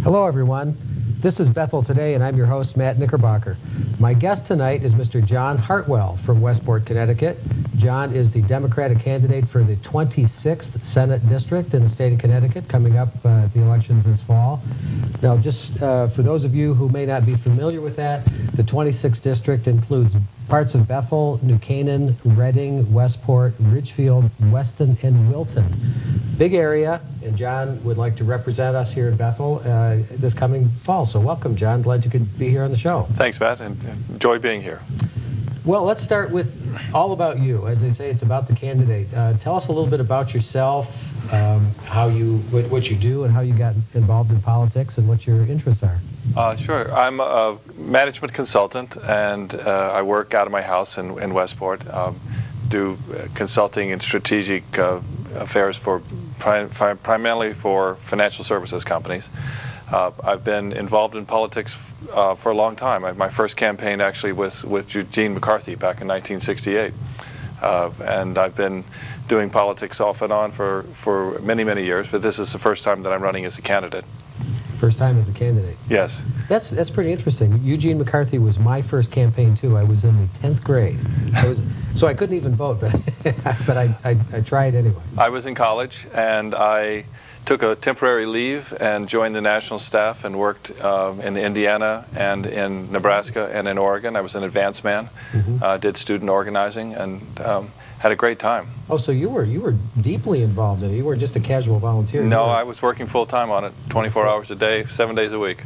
Hello, everyone. This is Bethel Today, and I'm your host, Matt Knickerbocker. My guest tonight is Mr. John Hartwell from Westport, Connecticut. John is the Democratic candidate for the 26th Senate District in the state of Connecticut, coming up at the elections this fall. Now, just for those of you who may not be familiar with that, the 26th District includes parts of Bethel, New Canaan, Reading, Westport, Ridgefield, Weston, and Wilton. Big area, and John would like to represent us here in Bethel this coming fall. So welcome, John. Glad you could be here on the show. Thanks, Matt, and enjoy being here. Well, let's start with all about you. As they say, it's about the candidate. Tell us a little bit about yourself, what you do, and how you got involved in politics, and what your interests are. Sure. I'm a management consultant, and I work out of my house in Westport. Do consulting and strategic affairs for primarily for financial services companies. I've been involved in politics for a long time. My first campaign actually was with Eugene McCarthy back in 1968. And I've been doing politics off and on for many, many years, but this is the first time that I'm running as a candidate. First time as a candidate? Yes. That's pretty interesting. Eugene McCarthy was my first campaign, too. I was in the 10th grade. So I couldn't even vote, but I tried anyway. I was in college, and I took a temporary leave and joined the national staff and worked in Indiana and in Nebraska and in Oregon. I was an advance man, did student organizing, and had a great time. Oh, so you were deeply involved in it. You weren't just a casual volunteer. No, I was working full-time on it, 24 hours a day, 7 days a week.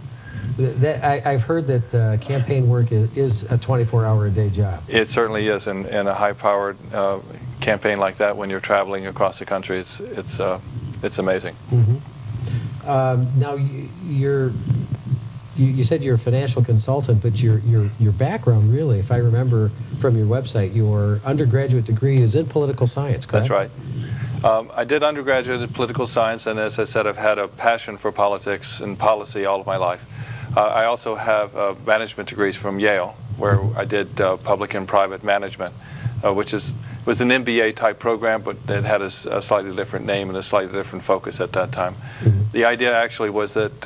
I've heard that campaign work is a 24-hour-a-day job. It certainly is, in a high-powered campaign like that, when you're traveling across the country, it's amazing. Now, you said you're a financial consultant, but your background, really, if I remember from your website, your undergraduate degree is in political science, correct? That's right. I did undergraduate in political science, and as I said, I've had a passion for politics and policy all of my life. I also have management degrees from Yale, where I did public and private management, which was an MBA-type program, but it had a slightly different name and a slightly different focus at that time. The idea actually was that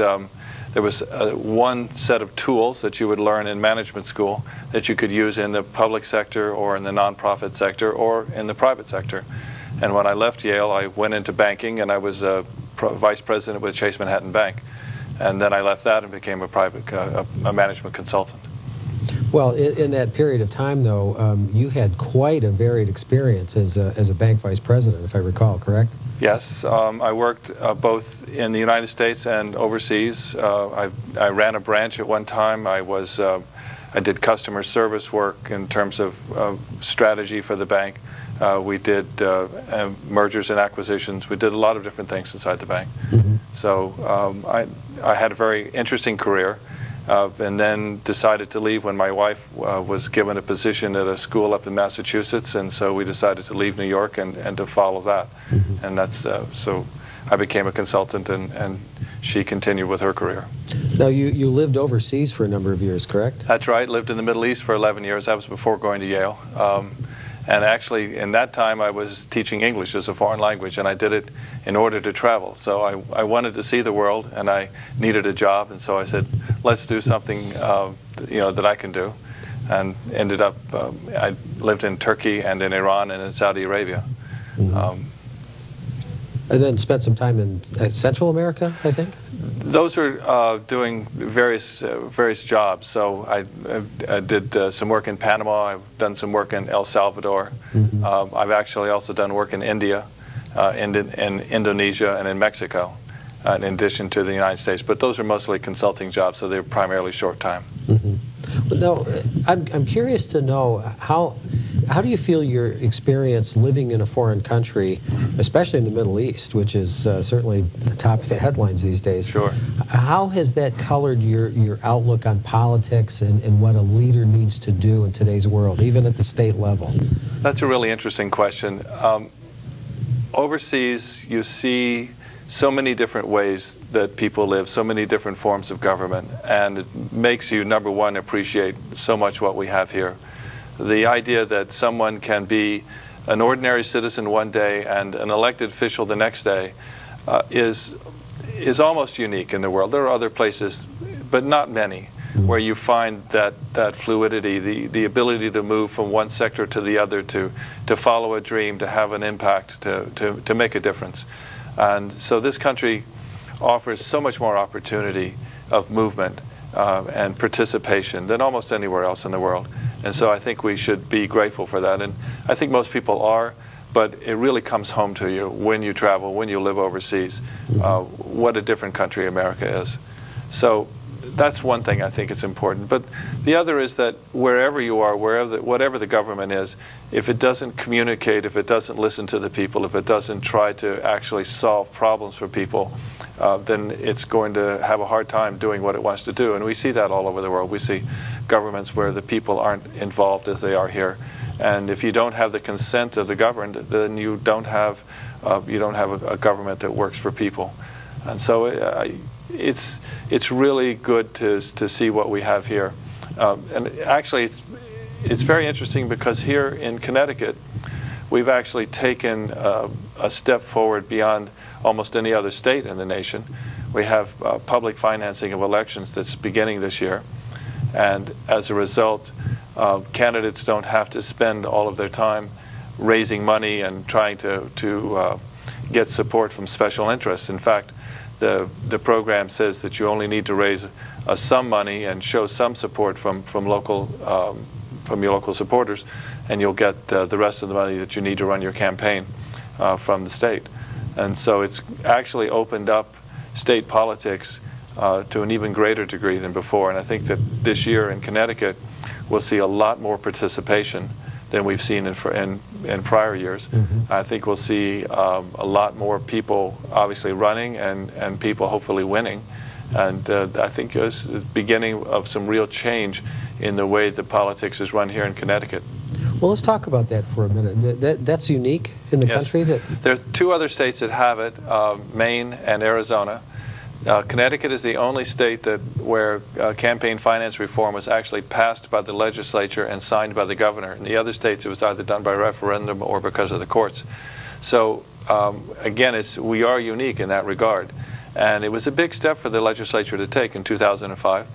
there was one set of tools that you would learn in management school that you could use in the public sector or in the nonprofit sector or in the private sector. And when I left Yale, I went into banking, and I was vice president with Chase Manhattan Bank. And then I left that and became a management consultant. Well, in that period of time, though, you had quite a varied experience as a bank vice president, if I recall, correct? Yes. I worked both in the United States and overseas. I ran a branch at one time. I did customer service work in terms of strategy for the bank. We did mergers and acquisitions. We did a lot of different things inside the bank. So I had a very interesting career. And then decided to leave when my wife was given a position at a school up in Massachusetts, and so we decided to leave New York and to follow that. And that's so I became a consultant, and she continued with her career. Now, you lived overseas for a number of years, correct? That's right. Lived in the Middle East for 11 years. That was before going to Yale. And actually, in that time, I was teaching English as a foreign language, and I did it in order to travel. So I wanted to see the world, and I needed a job, and so I said, let's do something that I can do. And ended up, I lived in Turkey and in Iran and in Saudi Arabia. And then spent some time in Central America, I think? Those are doing various jobs. So I did some work in Panama. I've done some work in El Salvador. I've actually also done work in India, in Indonesia, and in Mexico, in addition to the United States. But those are mostly consulting jobs, so they're primarily short time. Now, I'm curious to know how do you feel your experience living in a foreign country, especially in the Middle East, which is certainly the top of the headlines these days? Sure. How has that colored your outlook on politics and what a leader needs to do in today's world, even at the state level? That's a really interesting question. Overseas, you see so many different ways that people live, so many different forms of government, and it makes you, number one, appreciate so much what we have here. The idea that someone can be an ordinary citizen one day and an elected official the next day is is almost unique in the world. There are other places, but not many, where you find that fluidity, the ability to move from one sector to the other, to follow a dream, to have an impact, to make a difference. And so this country offers so much more opportunity of movement and participation than almost anywhere else in the world. And so I think we should be grateful for that. And I think most people are, but it really comes home to you when you travel, when you live overseas, what a different country America is. So that's one thing I think is important. But the other is that wherever you are, whatever the government is, if it doesn't communicate, if it doesn't listen to the people, if it doesn't try to actually solve problems for people, then it's going to have a hard time doing what it wants to do. And we see that all over the world. We see governments where the people aren't involved as they are here. And if you don't have the consent of the governed, then you don't have a government that works for people. And so it's really good to see what we have here. And actually, it's very interesting because here in Connecticut, we've actually taken a step forward beyond almost any other state in the nation. We have public financing of elections that's beginning this year. And as a result, candidates don't have to spend all of their time raising money and trying to get support from special interests. In fact, the program says that you only need to raise some money and show some support from your local supporters, and you'll get the rest of the money that you need to run your campaign from the state. And so it's actually opened up state politics to an even greater degree than before. And I think that this year in Connecticut, we'll see a lot more participation than we've seen in prior years. I think we'll see a lot more people obviously running and people hopefully winning. And I think it's the beginning of some real change in the way that politics is run here in Connecticut. Well, let's talk about that for a minute. That's unique in the country? There are two other states that have it, Maine and Arizona. Connecticut is the only state where campaign finance reform was actually passed by the legislature and signed by the governor. In the other states, it was either done by referendum or because of the courts. So again, we are unique in that regard. And it was a big step for the legislature to take in 2005.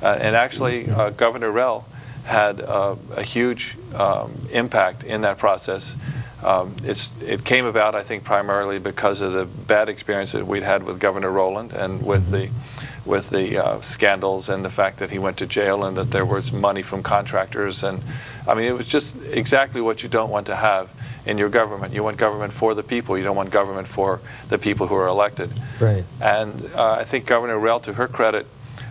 And actually, Governor Rell had a huge impact in that process. It came about, I think, primarily because of the bad experience that we'd had with Governor Rowland and with the scandals and the fact that he went to jail and that there was money from contractors. And I mean, it was just exactly what you don't want to have in your government. You want government for the people. You don't want government for the people who are elected. Right. And I think Governor Rell, to her credit,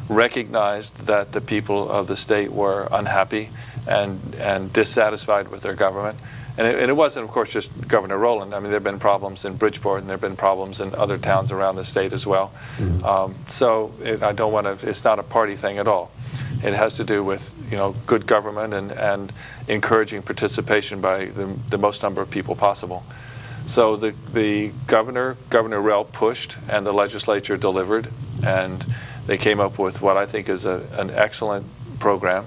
recognized that the people of the state were unhappy and dissatisfied with their government. And it wasn't, of course, just Governor Rowland. I mean, there have been problems in Bridgeport, and there have been problems in other towns around the state as well. So I don't want to. It's not a party thing at all. It has to do with good government and encouraging participation by the most number of people possible. So the Governor Rell pushed, and the legislature delivered, and they came up with what I think is an excellent program.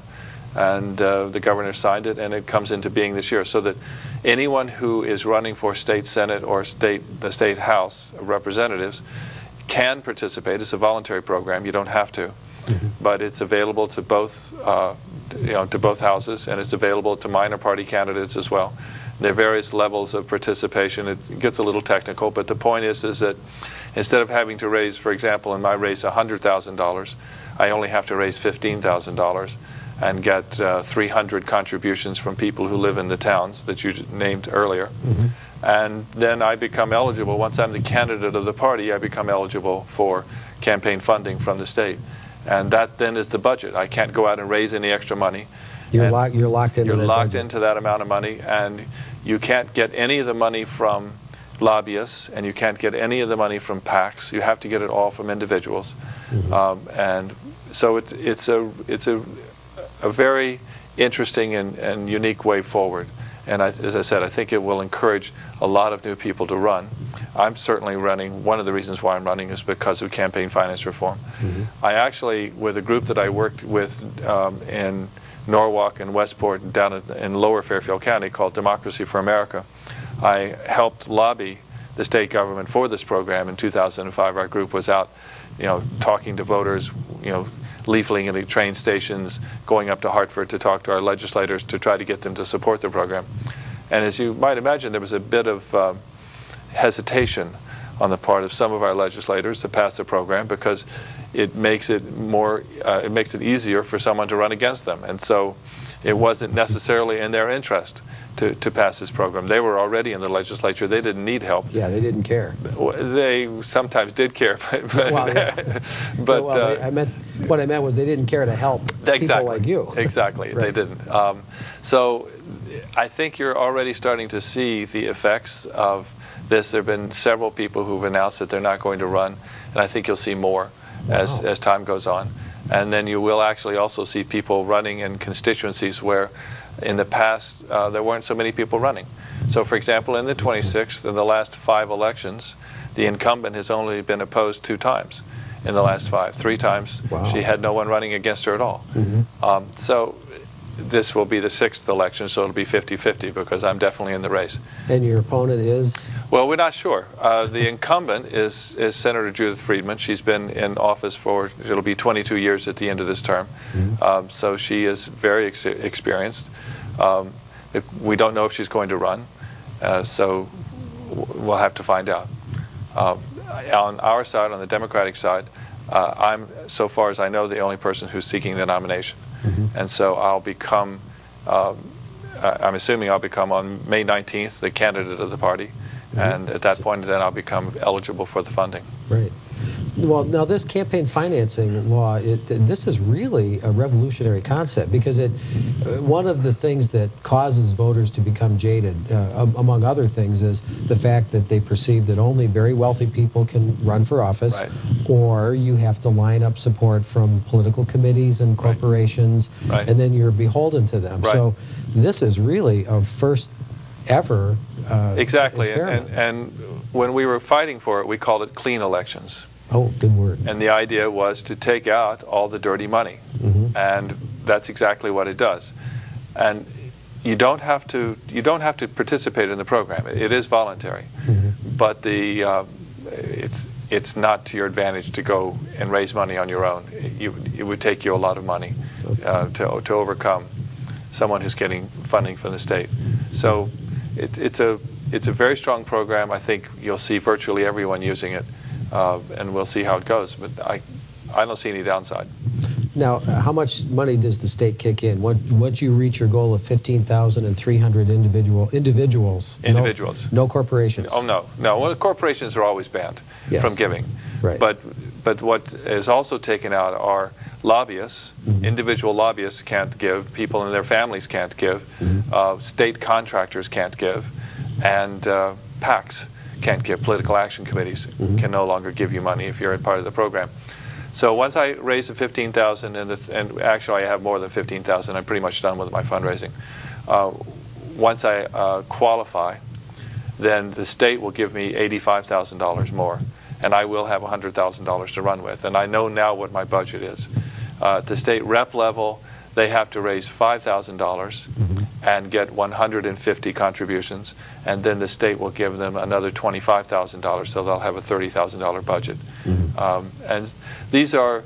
And the governor signed it, and it comes into being this year, so that anyone who is running for state senate or the state house of representatives can participate. It's a voluntary program; you don't have to, but it's available to both, to both houses, and it's available to minor party candidates as well. There are various levels of participation. It gets a little technical, but the point is that instead of having to raise, for example, in my race $100,000, I only have to raise $15,000. And get 300 contributions from people who live in the towns that you named earlier. And then I become eligible, once I'm the candidate of the party, I become eligible for campaign funding from the state. And that then is the budget. I can't go out and raise any extra money. You're locked into You're that locked budget. into that amount of money, and you can't get any of the money from lobbyists, and you can't get any of the money from PACs. You have to get it all from individuals. And so it's a very interesting and unique way forward. And as I said, I think it will encourage a lot of new people to run. I'm certainly running. One of the reasons why I'm running is because of campaign finance reform. I actually, with a group that I worked with in Norwalk and Westport and down in Lower Fairfield County called Democracy for America, I helped lobby the state government for this program in 2005. Our group was out, talking to voters, leafleting at the train stations, going up to Hartford to talk to our legislators to try to get them to support the program. And as you might imagine, there was a bit of hesitation on the part of some of our legislators to pass the program because it makes it easier for someone to run against them. And so it wasn't necessarily in their interest to pass this program. They were already in the legislature. They didn't need help. Yeah, they didn't care. They sometimes did care, but what I meant was they didn't care to help people like you. Exactly, Right. They didn't. So I think you're already starting to see the effects of this. There have been several people who've announced that they're not going to run, and I think you'll see more as time goes on. And then you will actually also see people running in constituencies where in the past there weren't so many people running. So for example, in the 26th, in the last 5 elections, the incumbent has only been opposed 2 times in the last 5. 3 times she had no one running against her at all. So this will be the 6th election, so it'll be 50-50 because I'm definitely in the race. And your opponent is? Well, we're not sure. The incumbent is Senator Judith Friedman. She's been in office for, it'll be 22 years at the end of this term. So she is very experienced. We don't know if she's going to run, so we'll have to find out. On our side, on the Democratic side, I'm, so far as I know, the only person who's seeking the nomination. And so I'll become, I'm assuming I'll become on May 19th the candidate of the party. And at that point, then I'll become eligible for the funding. Right. Well, now this campaign financing law, this is really a revolutionary concept because one of the things that causes voters to become jaded, among other things, is the fact that they perceive that only very wealthy people can run for office, or you have to line up support from political committees and corporations, and then you're beholden to them. So this is really a first ever experiment. And when we were fighting for it, we called it clean elections. Oh, good word. And the idea was to take out all the dirty money. And that's exactly what it does. And you don't have to participate in the program. It is voluntary. But it's not to your advantage to go and raise money on your own. It would take you a lot of money to overcome someone who's getting funding from the state. So it's a very strong program. I think you'll see virtually everyone using it. And we'll see how it goes, but I don't see any downside. Now, how much money does the state kick in? Once you reach your goal of 15,300 individuals? No corporations? Oh, no. Well, the corporations are always banned from giving. But what is also taken out are lobbyists. Individual lobbyists can't give. People and their families can't give. State contractors can't give. And PACs can't give. Political action committees can no longer give you money if you're a part of the program. So once I raise the 15,000, and actually I have more than 15,000, I'm pretty much done with my fundraising. Once I qualify, then the state will give me $85,000 more, and I will have $100,000 to run with. And I know now what my budget is. At the state rep level, they have to raise $5,000 and get 150 contributions, and then the state will give them another $25,000, so they'll have a $30,000 budget. And these are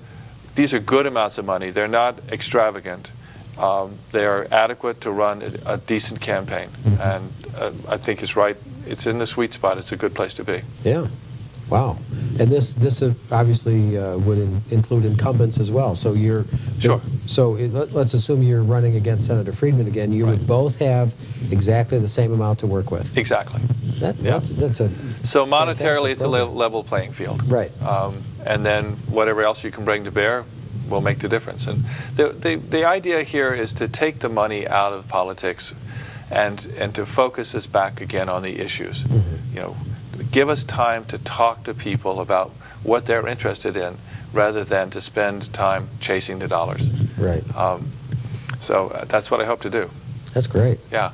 good amounts of money. They're not extravagant. They are adequate to run a decent campaign, and I think it's right. It's in the sweet spot. It's a good place to be. Yeah. Wow. And this obviously would include incumbents as well. So let's assume you're running against Senator Friedman again. You would both have exactly the same amount to work with. Exactly. That's a so monetarily, it's a level playing field. Right. And then whatever else you can bring to bear will make the difference. And the idea here is to take the money out of politics, and to focus us back again on the issues. Give us time to talk to people about what they're interested in, rather than to spend time chasing the dollars. Right. So that's what I hope to do. That's great. Yeah.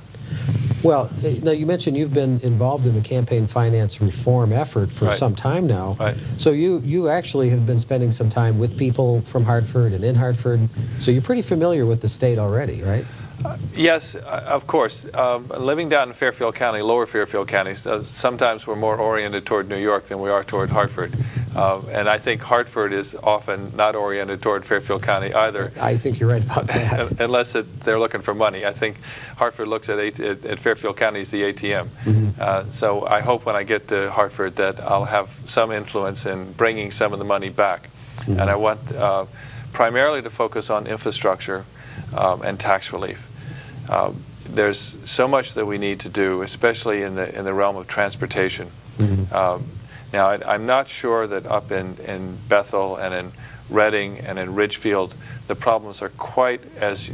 Well, now you mentioned you've been involved in the campaign finance reform effort for some time now. So you actually have been spending some time with people from Hartford and in Hartford. So you're pretty familiar with the state already, right? Yes, of course. Living down in Fairfield County, lower Fairfield County, sometimes we're more oriented toward New York than we are toward Hartford. And I think Hartford is often not oriented toward Fairfield County either. I think you're right about that. Unless they're looking for money. I think Hartford looks at Fairfield County as the ATM. So I hope when I get to Hartford that I'll have some influence in bringing some of the money back. And I want primarily to focus on infrastructure and tax relief. There's so much that we need to do, especially in the realm of transportation. Now, I'm not sure that up in Bethel and in Reading and in Ridgefield, the problems are quite as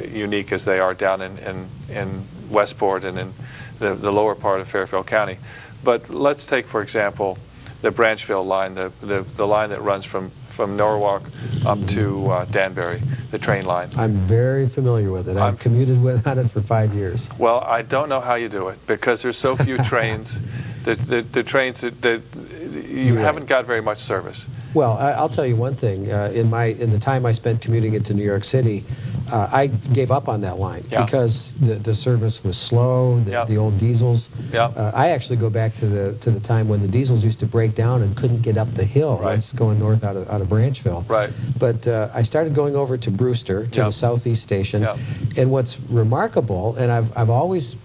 unique as they are down in Westport and in the lower part of Fairfield County. But let's take, for example, the Branchville line, the line that runs from Norwalk up to Danbury, the train line. I'm very familiar with it. I've commuted on it for 5 years. Well, I don't know how you do it because there's so few trains. The trains you haven't got very much service. Well, I'll tell you one thing. In the time I spent commuting into New York City, I gave up on that line because the service was slow. The old diesels. I actually go back to the time when the diesels used to break down and couldn't get up the hill. Once going north out of Branchville. But I started going over to Brewster to the Southeast Station, and what's remarkable, and I've always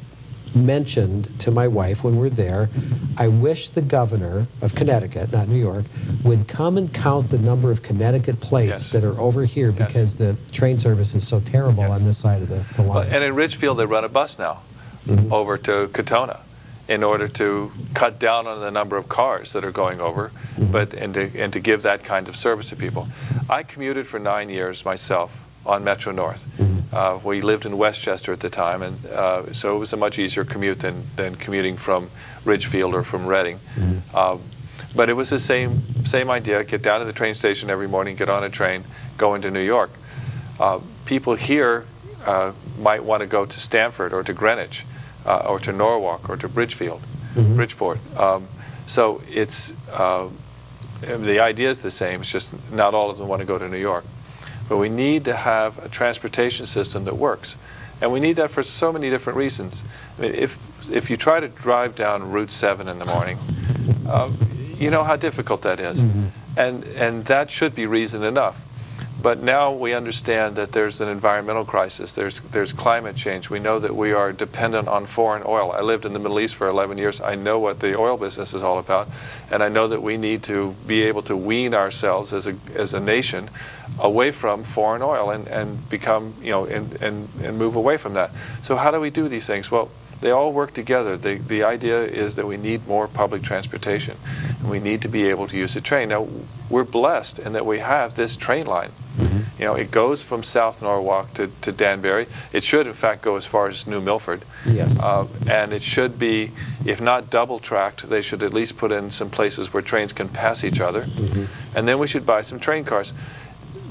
mentioned to my wife when we're there, I wish the governor of Connecticut, not New York, would come and count the number of Connecticut plates that are over here because the train service is so terrible on this side of the line. Well, and in Ridgefield they run a bus now over to Katona in order to cut down on the number of cars that are going over, and to give that kind of service to people. I commuted for 9 years myself on Metro North. We lived in Westchester at the time, and so it was a much easier commute than commuting from Ridgefield or from Reading. But it was the same idea: get down to the train station every morning, get on a train, go into New York. People here might want to go to Stamford or to Greenwich or to Norwalk or to Bridgeport. So it's the idea is the same. It's just not all of them want to go to New York. But we need to have a transportation system that works. And we need that for so many different reasons. I mean, if you try to drive down Route 7 in the morning, you know how difficult that is. And that should be reason enough. But now we understand that there's an environmental crisis, there's climate change. We know that we are dependent on foreign oil. I lived in the Middle East for 11 years. I know what the oil business is all about. And I know that we need to be able to wean ourselves as a nation away from foreign oil and become, and move away from that. So how do we do these things? Well, they all work together. The idea is that we need more public transportation, and we need to be able to use the train. Now, we're blessed in that we have this train line. It goes from South Norwalk to Danbury. It should, in fact, go as far as New Milford. And it should be, if not double-tracked, they should at least put in some places where trains can pass each other. And then we should buy some train cars.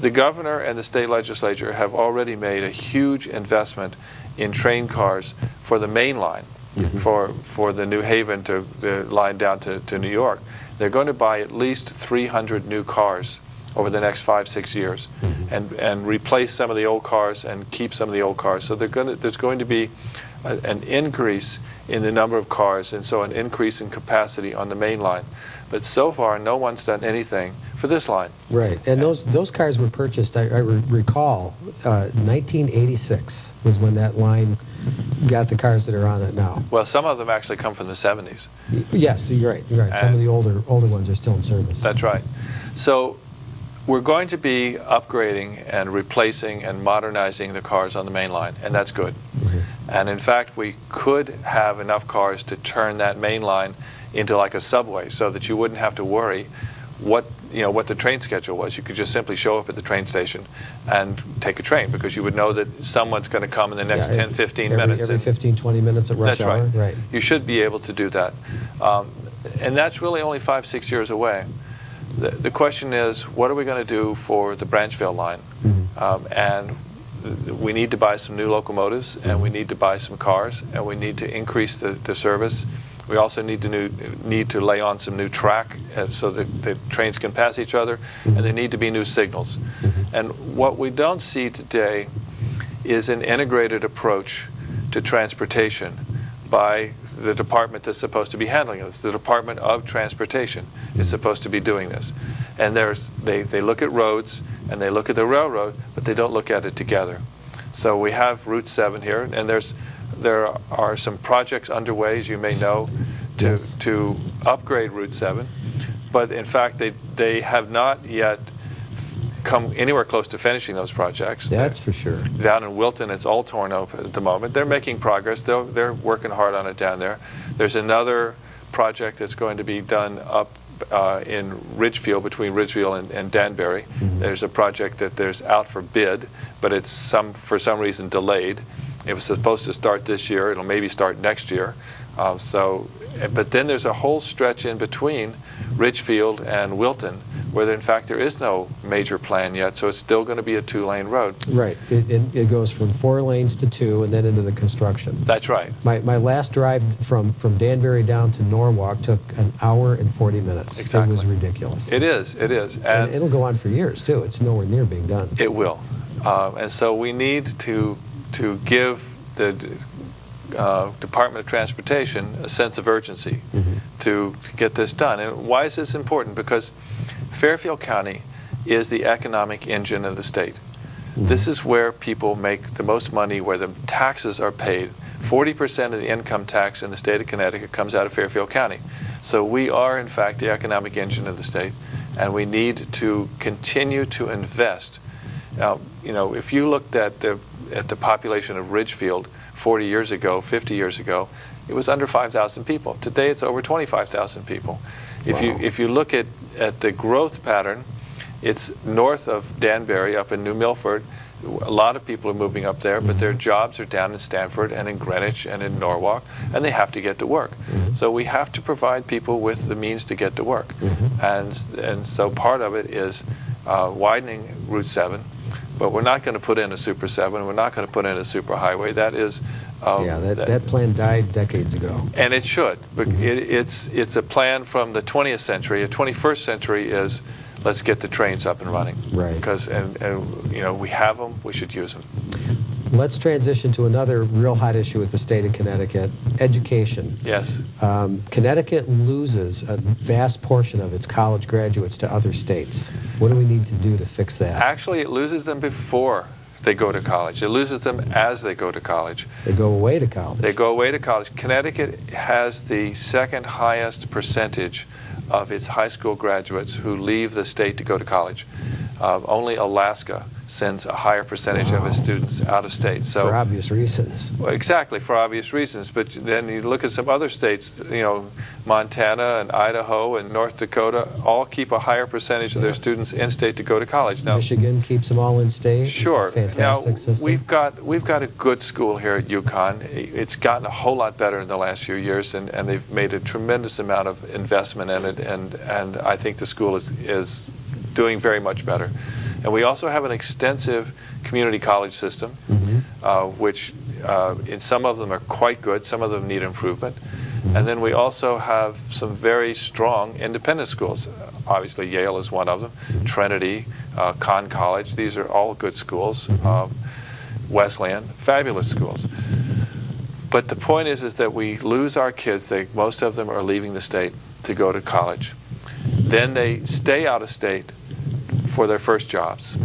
The governor and the state legislature have already made a huge investment in train cars for the main line, for the New Haven to the line down to New York. They're going to buy at least 300 new cars over the next 5-6 years, and replace some of the old cars and keep some of the old cars. So there's going to be an increase in the number of cars, and so an increase in capacity on the main line. But so far, no one's done anything for this line. Right, and those cars were purchased, I recall, 1986 was when that line got the cars that are on it now. Well, some of them actually come from the 70s. Yes, you're right. Some of the older ones are still in service. That's right. So we're going to be upgrading and replacing and modernizing the cars on the main line, and that's good. And in fact, we could have enough cars to turn that main line into like a subway, so that you wouldn't have to worry what the train schedule was. You could just simply show up at the train station and take a train, because you would know that someone's going to come in the next 10, 15 minutes. Every 15, 20 minutes at rush hour. That's right. You should be able to do that. And that's really only 5-6 years away. The question is, what are we going to do for the Branchville line? And we need to buy some new locomotives, and we need to buy some cars, and we need to increase the service. We also need to lay on some new track so that the trains can pass each other, and there need to be new signals. And what we don't see today is an integrated approach to transportation by the department that's supposed to be handling this. The Department of Transportation is supposed to be doing this. And they look at roads and they look at the railroad, but they don't look at it together. So we have Route 7 here, and there are some projects underway, as you may know, to upgrade Route 7. But in fact, they have not yet come anywhere close to finishing those projects. That's for sure. Down in Wilton, it's all torn up at the moment. They're making progress. They're working hard on it down there. There's another project that's going to be done up in Ridgefield, between Ridgefield and Danbury. There's a project there's out for bid, but it's for some reason delayed. It was supposed to start this year. It'll maybe start next year. But then there's a whole stretch in between Ridgefield and Wilton where in fact there is no major plan yet, so it's still going to be a 2-lane road. Right. It goes from 4 lanes to 2 and then into the construction. That's right. My last drive from Danbury down to Norwalk took an hour and 40 minutes. Exactly. It was ridiculous. It is. It is. And it'll go on for years too. It's nowhere near being done. It will. And so we need to give the Department of Transportation a sense of urgency to get this done. And why is this important? Because Fairfield County is the economic engine of the state. This is where people make the most money, where the taxes are paid. 40% of the income tax in the state of Connecticut comes out of Fairfield County. So we are, in fact, the economic engine of the state, and we need to continue to invest. Now, you know, if you looked at the population of Ridgefield 40 years ago, 50 years ago, it was under 5,000 people. Today it's over 25,000 people. If you look at the growth pattern, it's north of Danbury, up in New Milford. A lot of people are moving up there, but their jobs are down in Stamford and in Greenwich and in Norwalk, and they have to get to work. So we have to provide people with the means to get to work. And so part of it is widening Route 7. But we're not going to put in a Super 7. We're not going to put in a super highway. That is... that plan died decades ago. And it should. It's a plan from the 20th century. The 21st century is, let's get the trains up and running. Right. Because, and you know, we have them, we should use them. Let's transition to another real hot issue with the state of Connecticut, education. Yes. Connecticut loses a vast portion of its college graduates to other states. What do we need to do to fix that? Actually, it loses them before they go to college. It loses them as they go to college. They go away to college. They go away to college. Connecticut has the second highest percentage of its high school graduates who leave the state to go to college. Only Alaska sends a higher percentage of its students out of state. So, for obvious reasons. Well, exactly, for obvious reasons. But then you look at some other states, you know, Montana and Idaho and North Dakota all keep a higher percentage of their students in state to go to college. Now, Michigan keeps them all in state. Sure. Fantastic now, system. We've got a good school here at UConn. It's gotten a whole lot better in the last few years, and they've made a tremendous amount of investment in it, and I think the school is doing very much better. And we also have an extensive community college system, which in some of them are quite good, some of them need improvement. And then we also have some very strong independent schools. Obviously, Yale is one of them, Trinity, Conn College, these are all good schools. Wesleyan, fabulous schools. But the point is that we lose our kids. Most of them are leaving the state to go to college. Then they stay out of state for their first jobs.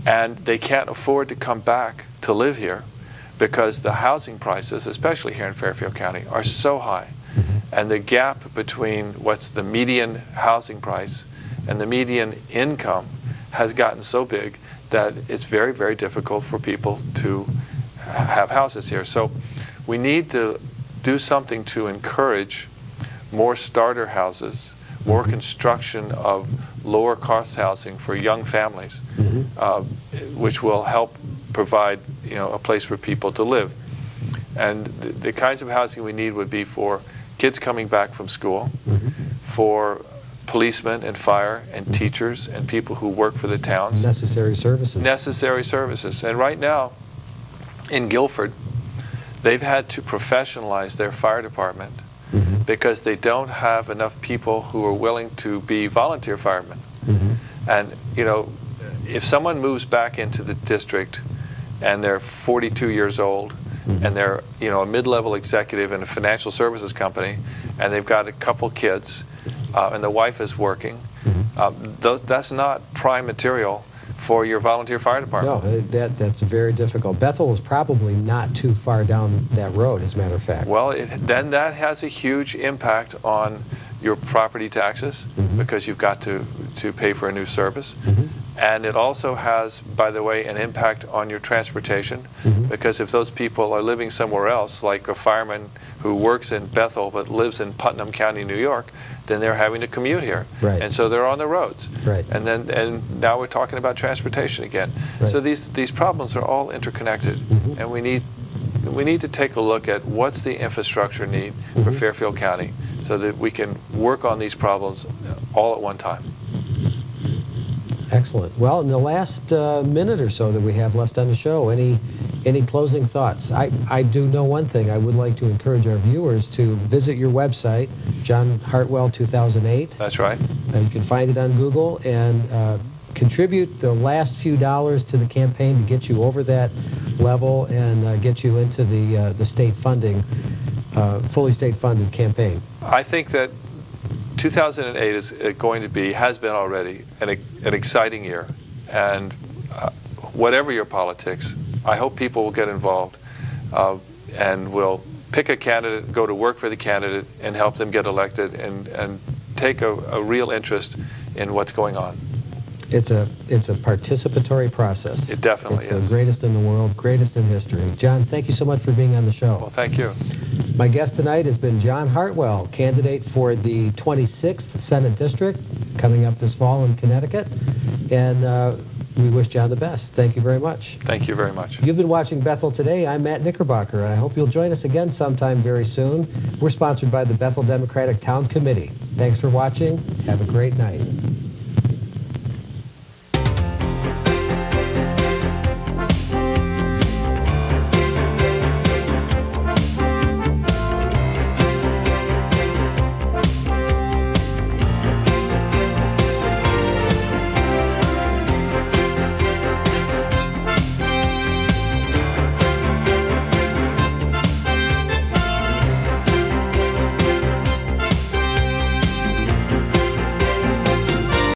And they can't afford to come back to live here because the housing prices, especially here in Fairfield County, are so high. And the gap between what's the median housing price and the median income has gotten so big that it's very, very difficult for people to have houses here. So we need to do something to encourage more starter houses, more construction of lower cost housing for young families, which will help provide, you know, a place for people to live. And the kinds of housing we need would be for kids coming back from school, for policemen and fire and teachers and people who work for the towns. Necessary services. Necessary services. And right now, in Guilford, they've had to professionalize their fire department because they don't have enough people who are willing to be volunteer firemen. And, you know, if someone moves back into the district and they're 42 years old, and they're a mid-level executive in a financial services company, and they've got a couple kids, and the wife is working. That's not prime material for your volunteer fire department. No, that's very difficult. Bethel is probably not too far down that road, as a matter of fact. Well, then that has a huge impact on your property taxes, because you've got to pay for a new service. And it also has, by the way, an impact on your transportation, because if those people are living somewhere else, like a fireman who works in Bethel but lives in Putnam County, New York, then they're having to commute here. Right. And so they're on the roads. Right. And now we're talking about transportation again. Right. So these problems are all interconnected, and we need to take a look at what's the infrastructure need for Fairfield County, so that we can work on these problems all at one time. Excellent. Well, in the last minute or so that we have left on the show, any closing thoughts? I do know one thing. I would like to encourage our viewers to visit your website, John Hartwell 2008. That's right. You can find it on Google, and contribute the last few dollars to the campaign to get you over that level and get you into the state funding, fully state-funded campaign. I think that 2008 is going to be, has been already, an exciting year. And whatever your politics, I hope people will get involved and will pick a candidate, go to work for the candidate, and help them get elected, and take a real interest in what's going on. It's a participatory process. It definitely is. It's the greatest in the world, greatest in history. John, thank you so much for being on the show. Well, thank you. My guest tonight has been John Hartwell, candidate for the 26th Senate District, coming up this fall in Connecticut. And we wish John the best. Thank you very much. Thank you very much. You've been watching Bethel Today. I'm Matt Knickerbocker, and I hope you'll join us again sometime very soon. We're sponsored by the Bethel Democratic Town Committee. Thanks for watching. Have a great night.